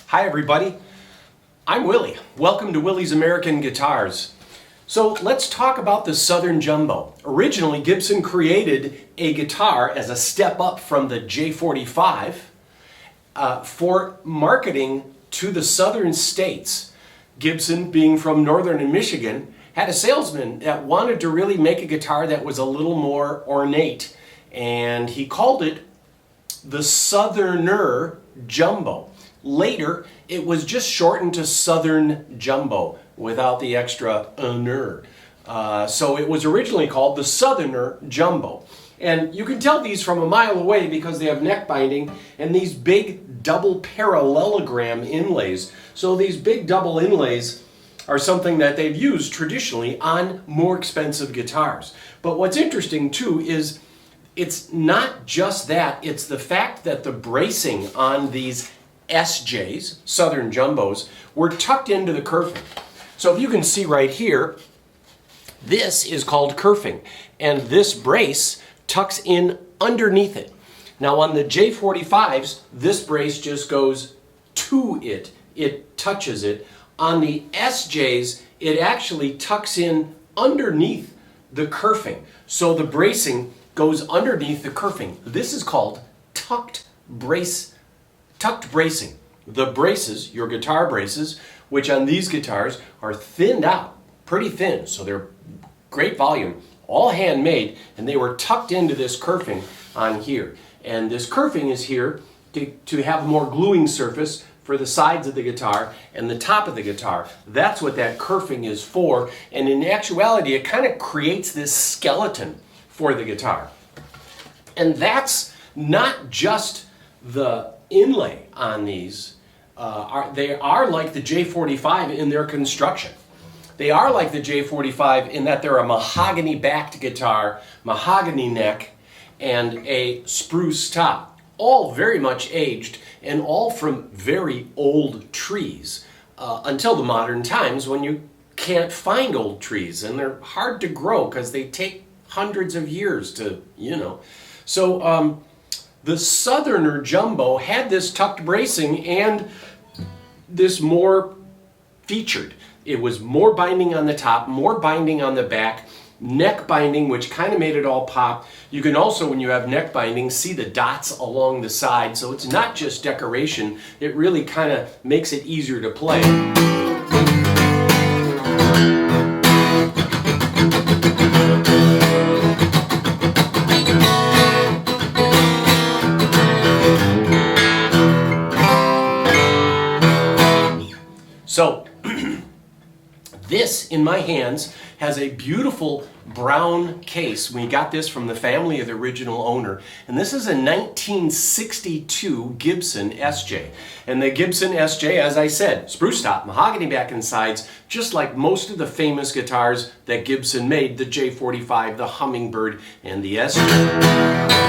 Hi everybody, I'm Willie. Welcome to Willie's American Guitars. So let's talk about the Southern Jumbo. Originally, Gibson created a guitar as a step up from the J45 for marketing to the southern states. Gibson, being from northern Michigan, had a salesman that wanted to really make a guitar that was a little more ornate, and he called it the Southerner Jumbo. Later, it was just shortened to Southern Jumbo without the extra ner. So it was originally called the Southerner Jumbo. And you can tell these from a mile away because they have neck binding and these big double parallelogram inlays. So these big double inlays are something that they've used traditionally on more expensive guitars. But what's interesting too is it's not just that, it's the fact that the bracing on these SJs, Southern Jumbos, were tucked into the kerfing. So if you can see right here, this is called kerfing, and this brace tucks in underneath it. Now on the J45s, this brace just goes to it. It touches it. On the SJs, it actually tucks in underneath the kerfing. So the bracing goes underneath the kerfing. This is called tucked bracing. The braces, your guitar braces, which on these guitars are thinned out, pretty thin, so they're great volume, all handmade, and they were tucked into this kerfing on here. And this kerfing is here to have a more gluing surface for the sides of the guitar and the top of the guitar. That's what that kerfing is for, and in actuality, it kind of creates this skeleton for the guitar. And that's not just the inlay on these. They are like the J45 in their construction. They are like the J45 in that they're a mahogany-backed guitar, mahogany neck, and a spruce top. All very much aged and all from very old trees until the modern times when you can't find old trees and they're hard to grow because they take hundreds of years to, So the Southerner Jumbo had this tucked bracing and this more featured. It was more binding on the top, more binding on the back, neck binding, which kind of made it all pop. You can also, when you have neck binding, see the dots along the side. So it's not just decoration. It really kind of makes it easier to play. So, this in my hands has a beautiful brown case. We got this from the family of the original owner. And this is a 1962 Gibson SJ. And the Gibson SJ, as I said, spruce top, mahogany back and sides, just like most of the famous guitars that Gibson made, the J45, the Hummingbird, and the SJ.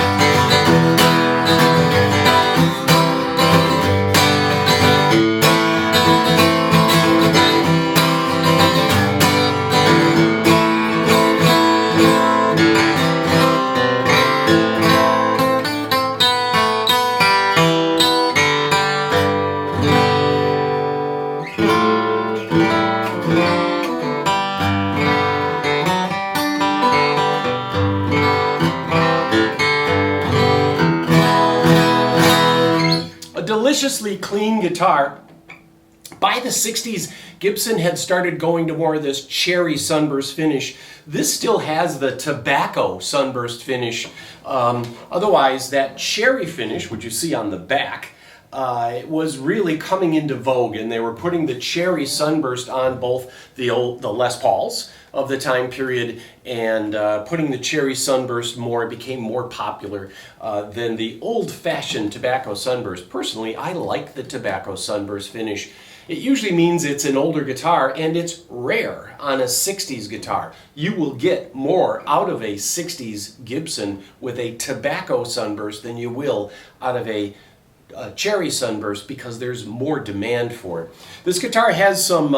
Deliciously clean guitar. By the 60s, Gibson had started going to more of this cherry sunburst finish. This still has the tobacco sunburst finish. Otherwise, that cherry finish, which you see on the back, it was really coming into vogue, and they were putting the cherry sunburst on both the Les Pauls of the time period and putting the cherry sunburst more. It became more popular than the old-fashioned tobacco sunburst. Personally, I like the tobacco sunburst finish. It usually means it's an older guitar, and it's rare on a 60s guitar. You will get more out of a 60s Gibson with a tobacco sunburst than you will out of a cherry sunburst because there's more demand for it. This guitar has some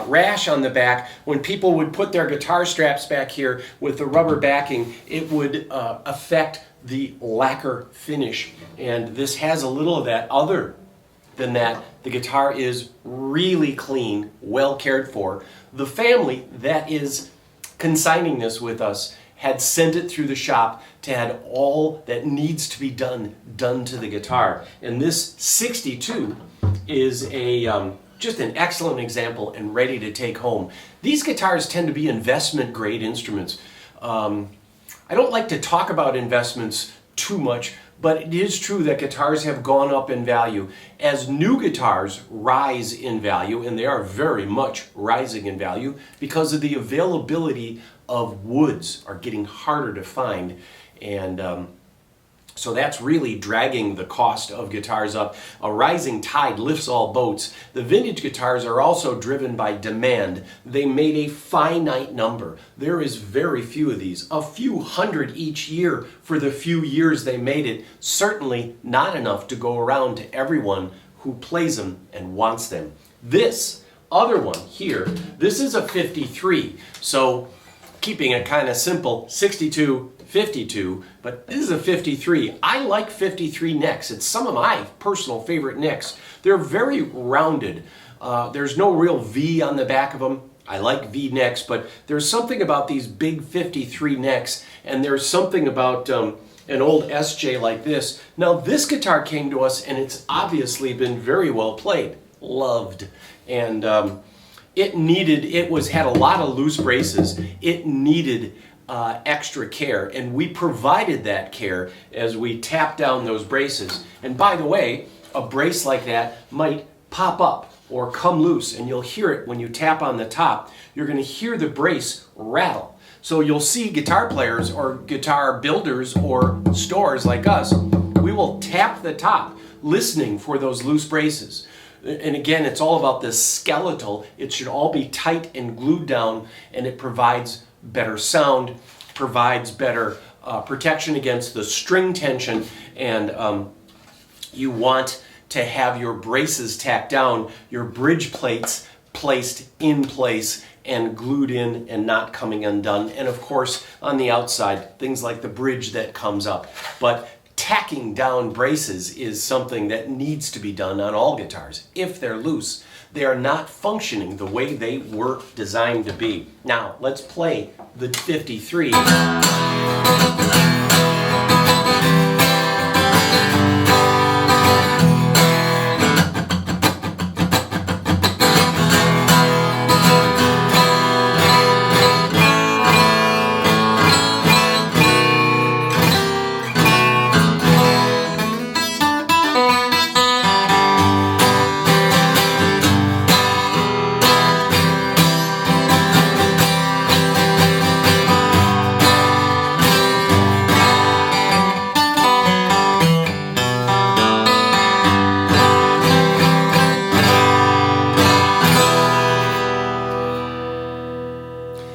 rash on the back. When people would put their guitar straps back here with the rubber backing, it would affect the lacquer finish. And this has a little of that other than that. The guitar is really clean, well cared for. The family that is consigning this with us had sent it through the shop to have all that needs to be done to the guitar. And this 62 is just an excellent example and ready to take home. These guitars tend to be investment grade instruments. I don't like to talk about investments too much, but it is true that guitars have gone up in value. As new guitars rise in value, and they are very much rising in value because of the availability of woods are getting harder to find, and so that's really dragging the cost of guitars up. A rising tide lifts all boats. The vintage guitars are also driven by demand. They made a finite number. There is very few of these, a few hundred each year for the few years they made it. Certainly not enough to go around to everyone who plays them and wants them. This other one here, this is a 53. So keeping it kind of simple, 62, 52, but this is a 53. I like 53 necks. It's some of my personal favorite necks. They're very rounded. There's no real V on the back of them. I like V necks, but there's something about these big 53 necks, and there's something about an old SJ like this. Now this guitar came to us and it's obviously been very well played, loved, and it had a lot of loose braces. It needed extra care, and we provided that care as we tapped down those braces. And by the way, a brace like that might pop up or come loose, and you'll hear it when you tap on the top. You're going to hear the brace rattle. So you'll see guitar players or guitar builders or stores like us, we will tap the top listening for those loose braces. And again, it's all about this skeletal. It should all be tight and glued down, and it provides better sound, provides better protection against the string tension, and you want to have your braces tacked down, your bridge plates placed in place and glued in and not coming undone. And of course, on the outside, things like the bridge that comes up. But tacking down braces is something that needs to be done on all guitars. If they're loose, they are not functioning the way they were designed to be. Now, let's play the 53.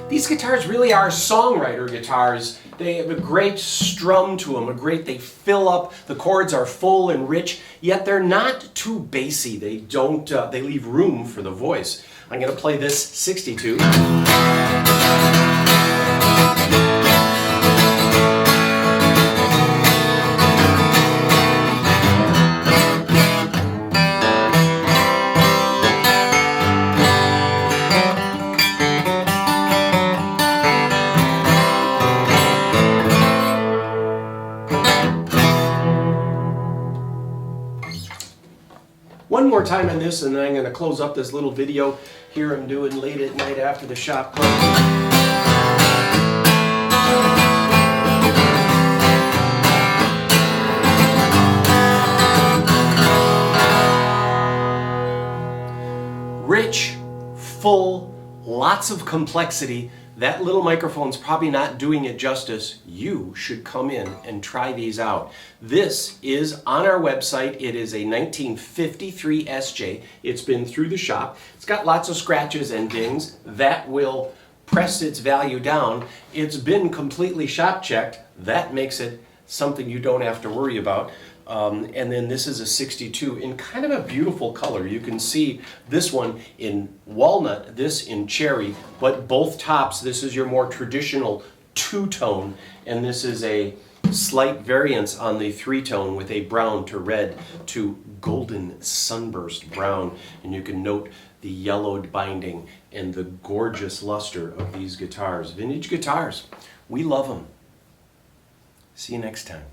These guitars really are songwriter guitars. They have a great strum to them, they fill up, the chords are full and rich, yet they're not too bassy. They leave room for the voice. I'm going to play this 62. One more time on this, and then I'm going to close up this little video here I'm doing late at night after the shop closes. Rich, full, lots of complexity. That little microphone's probably not doing it justice. You should come in and try these out. This is on our website. It is a 1953 SJ. It's been through the shop. It's got lots of scratches and dings. That will press its value down. It's been completely shop checked. That makes it something you don't have to worry about. And then this is a 62 in kind of a beautiful color. You can see this one in walnut, this in cherry, but both tops, this is your more traditional two-tone, and this is a Slight variance on the three-tone with a brown to red to golden sunburst brown. And you can note the yellowed binding and the gorgeous luster of these guitars. Vintage guitars. We love them. See you next time.